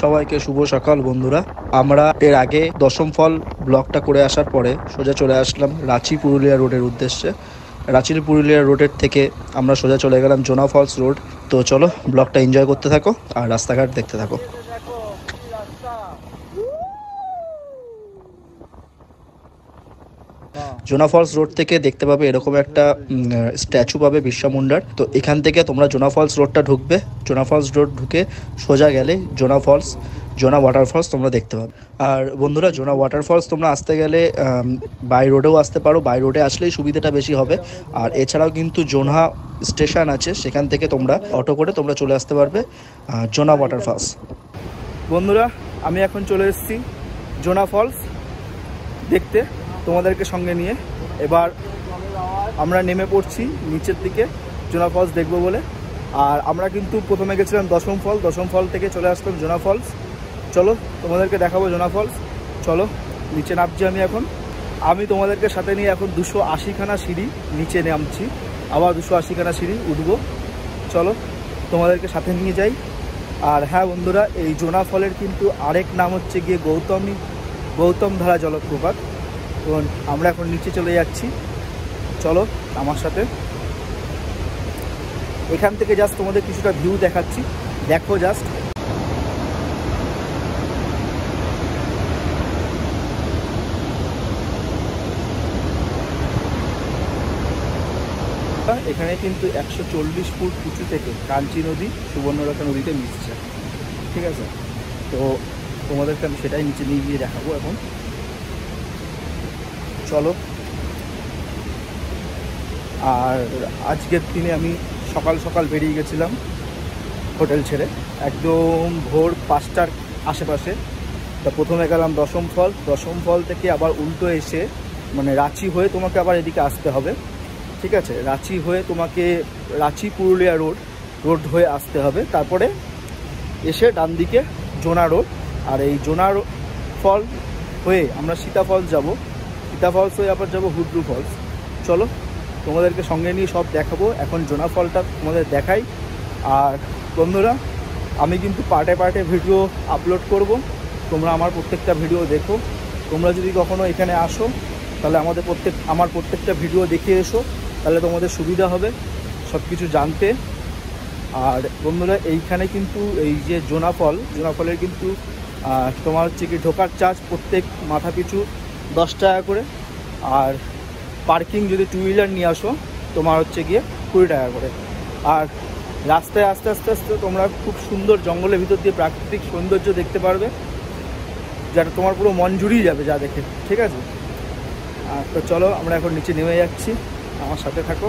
সবাইকে শুভ সকাল বন্ধুরা। আমরা এর আগে দশম ফল ব্লগটা করে আসার পরে সোজা চলে আসলাম রাঁচি পুরুলিয়া রোডের উদ্দেশ্যে। রাঁচি পুরুলিয়া রোডের থেকে আমরা সোজা চলে গেলাম জোনা ফলস রোড। তো চলো ব্লগটা এনজয় করতে থাকো আর রাস্তাঘাট দেখতে থাকো। জোনা ফলস রোড থেকে দেখতে পাবে এরকম একটা স্ট্যাচু পাবে বিরসা মুন্ডার। তো এখান থেকে তোমরা জোনা ফলস রোডটা ঢুকবে। জোনা ফলস রোড ঢুকে সোজা গেলে জোনা ফলস, জোনা ওয়াটারফলস তোমরা দেখতে পাবে। আর বন্ধুরা, জোনা ওয়াটারফলস তোমরা আসতে গেলে বাই রোডেও আসতে পারো, বাই রোডে আসলেই সুবিধাটা বেশি হবে। আর এছাড়াও কিন্তু জোনা স্টেশন আছে, সেখান থেকে তোমরা অটো করে তোমরা চলে আসতে পারবে জোনা ওয়াটারফলস। বন্ধুরা, আমি এখন চলে এসেছি জোনা ফলস দেখতে তোমাদেরকে সঙ্গে নিয়ে। এবার আমরা নেমে পড়ছি নিচের দিকে জোনা ফলস দেখবো বলে। আর আমরা কিন্তু প্রথমে গেছিলাম দশম ফল থেকে চলে আসলাম জোনা ফলস। চলো তোমাদেরকে দেখাবো জোনা ফলস। চলো নিচে নামছি আমি তোমাদেরকে সাথে নিয়ে এখন 280খানা সিঁড়ি নিচে নামছি, আবার 280খানা সিঁড়ি উঠবো। চলো তোমাদেরকে সাথে নিয়ে যাই। আর হ্যাঁ বন্ধুরা, এই জোনা ফলের কিন্তু আরেক নাম হচ্ছে গিয়ে গৌতম ধারা জলপ্রপাত। তো আমরা এখন নিচে চলে যাচ্ছি, চলো আমার সাথে। এখান থেকে জাস্ট তোমাদের কিছুটা ভিউ দেখাচ্ছি, দেখো জাস্ট। এখানে কিন্তু 140 ফুট উঁচু থেকে কাঞ্চি নদী সুবর্ণরেখা নদীতে মিশছে, ঠিক আছে? তো তোমাদেরকে আমি সেটাই নিচে নিয়ে গিয়ে দেখাবো এখন। চলো। আর আজকের দিনে আমি সকাল সকাল বেরিয়ে গেছিলাম হোটেল ছেড়ে, একদম ভোর 5টার আশেপাশে। তা প্রথমে গেলাম দশম ফল থেকে আবার উল্টো এসে মানে রাঁচি হয়ে তোমাকে আবার এদিকে আসতে হবে, ঠিক আছে? রাঁচি হয়ে তোমাকে রাঁচি পুরুলিয়া রোড হয়ে আসতে হবে। তারপরে এসে ডান দিকে জোনা রোড। আর এই জোনা ফল হয়ে আমরা সীতা ফলস যাব, সীতা ফলস হয়ে আবার যাব হুড্রু ফলস। চলো তোমাদেরকে সঙ্গে নিয়ে সব দেখাবো। এখন জোনা ফলটা তোমাদের দেখাই। আর বন্ধুরা, আমি কিন্তু পার্টে পার্টে ভিডিও আপলোড করব, তোমরা আমার প্রত্যেকটা ভিডিও দেখো। তোমরা যদি কখনো এখানে আসো তাহলে আমার প্রত্যেকটা ভিডিও দেখে এসো, তাহলে তোমাদের সুবিধা হবে সব কিছু জানতে। আর বন্ধুরা, এইখানে কিন্তু এই যে জোনা ফলের কিন্তু তোমার হচ্ছে কি ঢোকার চার্জ প্রত্যেক মাথা পিছু 10 টাকা করে। আর পার্কিং যদি 2 হুইলার নিয়ে আসো তোমার হচ্ছে গিয়ে 20 টাকা করে। আর রাস্তায় আস্তে আস্তে তোমরা খুব সুন্দর জঙ্গলের ভিতর দিয়ে প্রাকৃতিক সৌন্দর্য দেখতে পারবে, যেটা তোমার পুরো মন জুড়িয়ে যাবে যা দেখে, ঠিক আছে? তো চলো আমরা এখন নিচে নেমে যাচ্ছি, আমার সাথে থাকো।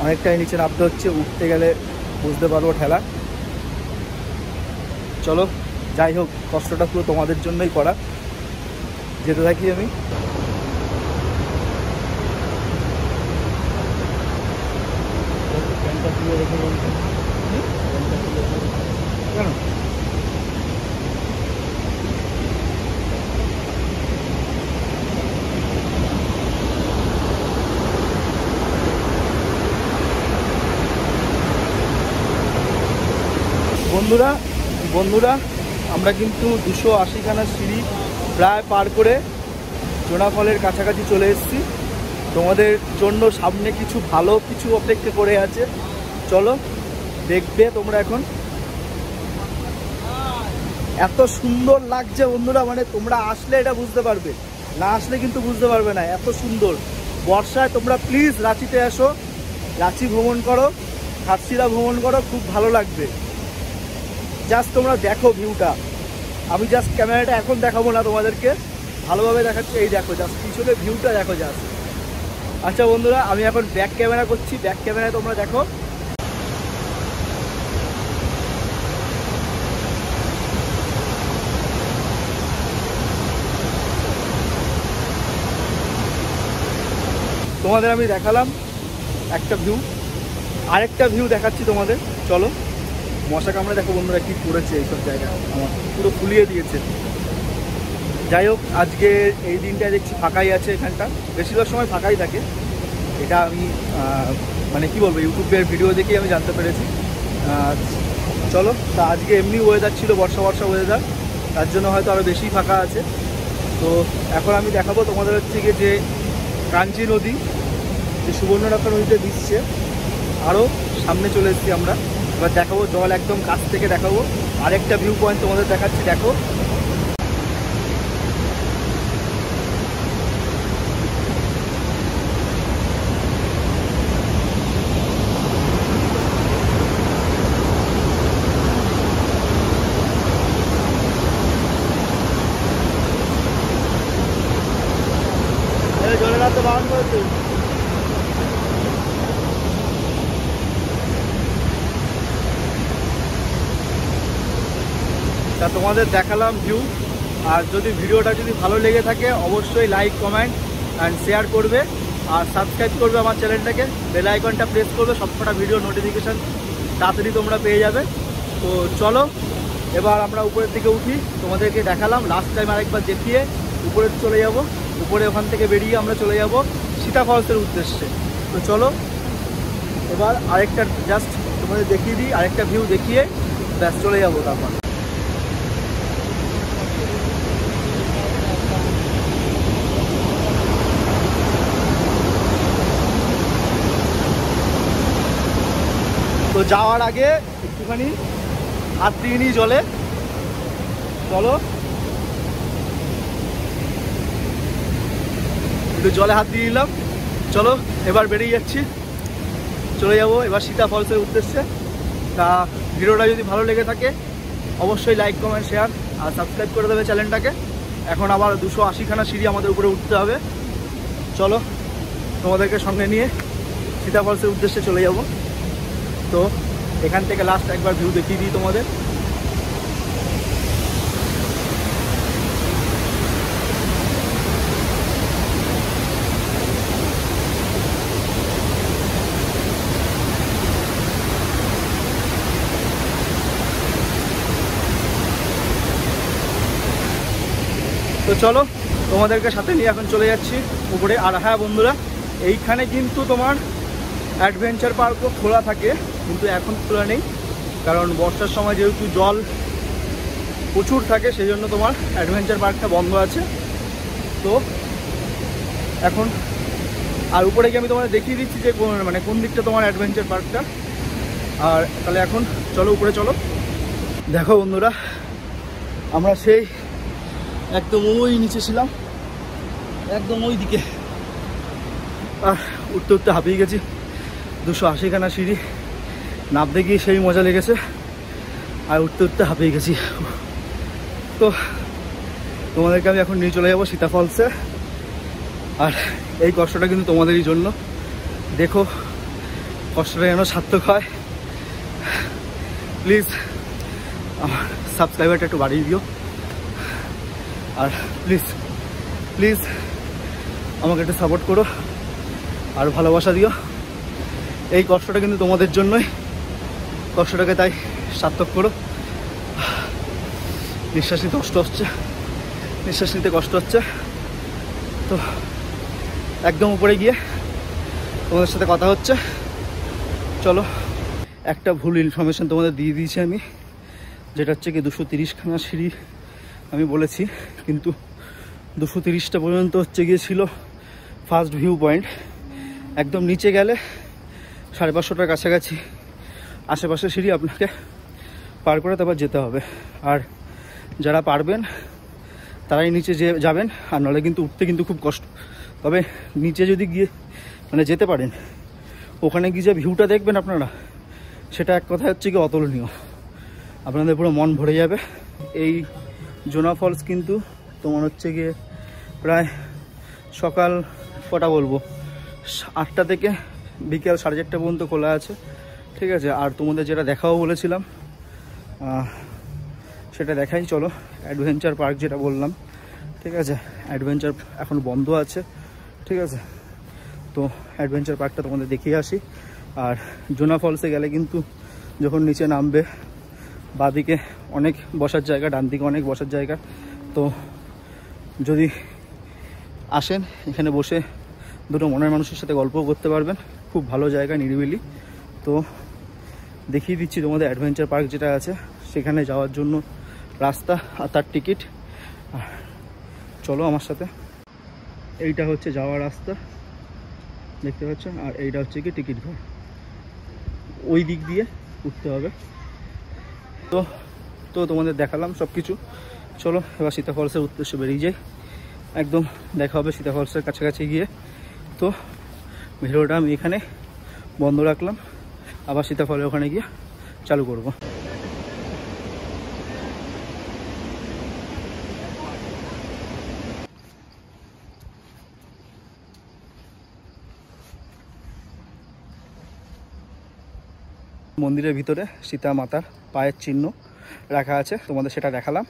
অনেকটাই নিচে নামতে হচ্ছে, উঠতে গেলে বুঝতে পারবো ঠেলা। চলো, যাই হোক, কষ্টটা পুরো তোমাদের জন্যই করা। যেতে থাকি আমি। কেন বন্ধুরা, আমরা কিন্তু 280খানা সিঁড়ি প্রায় পার করে জোনা ফলের কাছাকাছি চলে এসেছি। তোমাদের জন্য সামনে ভালো কিছু অপেক্ষা করে আছে, চলো দেখবে তোমরা। এখন এত সুন্দর লাগছে বন্ধুরা, মানে তোমরা আসলে এটা বুঝতে পারবে, না আসলে কিন্তু বুঝতে পারবে না। এত সুন্দর বর্ষায় তোমরা প্লিজ রাঁচিতে এসো, রাঁচি ভ্রমণ করো, ঘাটশিলা ভ্রমণ করো, খুব ভালো লাগবে। জাস্ট তোমরা দেখো ভিউটা। আমি জাস্ট ক্যামেরাটা এখন দেখাবো না তোমাদেরকে, ভালোভাবে দেখাচ্ছি। এই দেখো জাস্ট পিছনে ভিউটা দেখো জাস্ট। আচ্ছা বন্ধুরা, আমি এখন ব্যাক ক্যামেরা করছি, ব্যাক ক্যামেরায় তোমরা দেখো। তোমাদের আমি দেখালাম একটা ভিউ, আরেকটা ভিউ দেখাচ্ছি তোমাদের। চলো। মশা কামড়ে দেখো বন্ধুরা কি করেছে, এইসব জায়গা আমার পুরো ফুলিয়ে দিয়েছে। যাই হোক, আজকে এই দিনটা দেখছি ফাঁকাই আছে, এখানটা বেশিরভাগ সময় ফাঁকাই থাকে। এটা আমি মানে কি বলবো, ইউটিউবের ভিডিও দেখেই আমি জানতে পেরেছি। চলো, তা আজকে এমনি ওয়েদার ছিল, বর্ষা বর্ষা ওয়েদার, তার জন্য হয়তো আরও বেশি ফাঁকা আছে। তো এখন আমি দেখাবো তোমাদের হচ্ছে গিয়ে যে কাঞ্চি নদী, যে সুবর্ণরেখা নদীতে দিচ্ছে, আরও সামনে চলে এসেছি আমরা। এবার দেখাবো জল একদম কাছ থেকে দেখাবো, আরেকটা ভিউ পয়েন্ট তোমাদের দেখাচ্ছি, দেখো। জলের হাতে বারণ করেছে। তা তোমাদের দেখালাম ভিউ। আর যদি ভিডিওটা যদি ভালো লেগে থাকে অবশ্যই লাইক, কমেন্ট অ্যান্ড শেয়ার করবে, আর সাবস্ক্রাইব করবে আমার চ্যানেলটাকে, বেল আইকনটা প্রেস করবে, সবকটা ভিডিও নোটিফিকেশান তাড়াতাড়ি তোমরা পেয়ে যাবে। তো চলো এবার আমরা উপরের দিকে উঠি, তোমাদেরকে দেখালাম লাস্ট টাইম আরেকবার দেখিয়ে উপরে চলে যাব। উপরে ওখান থেকে বেরিয়ে আমরা চলে যাব সীতা ফলসের উদ্দেশ্যে। তো চলো এবার আরেকটা জাস্ট তোমাদের দেখিয়ে দিই, আরেকটা ভিউ দেখিয়ে ব্যাস চলে যাবো। তারপর তো যাওয়ার আগে একটুখানি হাত দিয়ে নিই জলে। চলো একটু জলে হাত দিয়ে নিলাম। চলো এবার বেরিয়ে যাচ্ছি, চলে যাব এবার সীতা ফলসের উদ্দেশ্যে। তা ভিডিওটা যদি ভালো লেগে থাকে অবশ্যই লাইক, কমেন্ট, শেয়ার আর সাবস্ক্রাইব করে দেবে চ্যানেলটাকে। এখন আবার 280খানা সিঁড়ি আমাদের উপরে উঠতে হবে। চলো তোমাদেরকে সঙ্গে নিয়ে সীতা ফলসের উদ্দেশ্যে চলে যাব। তো এখান থেকে লাস্ট একবার ভিউ দেখিয়ে দিই তোমাদের। তো চলো তোমাদেরকে সাথে নিয়ে এখন চলে যাচ্ছি উপরে। আর হ্যাঁ বন্ধুরা, এইখানে কিন্তু তোমার অ্যাডভেঞ্চার পার্কও খোলা থাকে, কিন্তু এখন খোলা নেই, কারণ বর্ষার সময় যেহেতু জল প্রচুর থাকে সেই জন্য তোমার অ্যাডভেঞ্চার পার্কটা বন্ধ আছে। তো এখন আর উপরে গিয়ে আমি তোমাদের দেখিয়ে দিচ্ছি যে কোন দিকটা তোমার অ্যাডভেঞ্চার পার্কটা। আর তাহলে এখন চলো উপরে চলো। দেখো বন্ধুরা, আমরা সেই একদম ওই নিচে ছিলাম, একদম ওই দিকে। আর উঠতে উঠতে হাঁপিয়ে গেছি, 280খানা সিঁড়ি নামতে গিয়ে সেই মজা লেগেছে, আর উঠতে উঠতে হাঁপিয়ে গেছি। তো তোমাদেরকে আমি এখন নিয়ে চলে যাবো সীতা ফলসে। আর এই কষ্টটা কিন্তু তোমাদেরই জন্য, দেখো কষ্টটা যেন সার্থক হয়। প্লিজ আমার সাবস্ক্রাইবারটা একটু বাড়িয়ে দিও, আর প্লিজ প্লিজ আমাকে একটু সাপোর্ট করো আর ভালোবাসা দিও। এই কষ্টটা কিন্তু তোমাদের জন্যই, কষ্টটাকে তাই সার্থক করো। নিঃশ্বাস নিতে কষ্ট হচ্ছে, নিঃশ্বাস নিতে কষ্ট হচ্ছে। তো একদম উপরে গিয়ে তোমাদের সাথে কথা হচ্ছে। চলো, একটা ভুল ইনফরমেশান তোমাদের দিয়ে দিয়েছি আমি, যেটা হচ্ছে কি 230খানা সিঁড়ি আমি বলেছি, কিন্তু 230টা পর্যন্ত হচ্ছে গিয়েছিল ফার্স্ট ভিউ পয়েন্ট। একদম নিচে গেলে 550টার কাছাকাছি আশেপাশে সিঁড়ি আপনাকে পার করে তারপর যেতে হবে। আর যারা পারবেন তারাই নিচে যাবেন, আর নাহলে কিন্তু উঠতে কিন্তু খুব কষ্ট। তবে নিচে যদি গিয়ে যেতে পারেন, ওখানে গিয়ে যে ভিউটা দেখবেন আপনারা, সেটা এক কথা হচ্ছে কি অতুলনীয়, আপনাদের পুরো মন ভরে যাবে। এই জোনা ফলস কিন্তু তোমার হচ্ছে গিয়ে প্রায় সকাল কটা বলবো 8টা থেকে বিকেল 4:30 পর্যন্ত খোলা আছে, ঠিক আছে। আর তোমাদের যেটা দেখাও বলেছিলাম সেটা দেখাই। চলো অ্যাডভেঞ্চার পার্ক যেটা বললাম, ঠিক আছে, অ্যাডভেঞ্চার এখন বন্ধ আছে, ঠিক আছে। তো অ্যাডভেঞ্চার পার্কটা তোমাদের দেখিয়ে আসি। আর জোনা ফলসে গেলে কিন্তু যখন নিচে নামবে, বাঁদিকে অনেক বসার জায়গা, ডান দিকে অনেক বসার জায়গা। তো যদি আসেন এখানে বসে দুটো মনের মানুষের সাথে গল্পও করতে পারবেন, খুব ভালো জায়গা, নিরিবিলি। তো দেখিয়ে দিচ্ছি তোমাদের অ্যাডভেঞ্চার পার্ক যেটা আছে সেখানে যাওয়ার জন্য রাস্তা আর তার টিকিট। চলো আমার সাথে। এইটা হচ্ছে যাওয়ার রাস্তা, দেখতে পাচ্ছ, আর এইটা হচ্ছে কি টিকিট ঘর। ওই দিক দিয়ে উঠতে হবে। তো তো তোমাদের দেখালাম সব কিছু। চলো এবার সীতা ফলসের উদ্দেশ্যে বেরিয়ে যাই। একদম দেখা হবে সীতা ফলসের কাছাকাছি গিয়ে। তো ভিডিওটা আমি এখানে বন্ধ রাখলাম, আবার সীতা ফলের ওখানে গিয়ে চালু করব। মন্দিরের ভিতরে সীতা মাতার পায়ের চিহ্ন রাখা আছে, তোমাদের সেটা দেখালাম।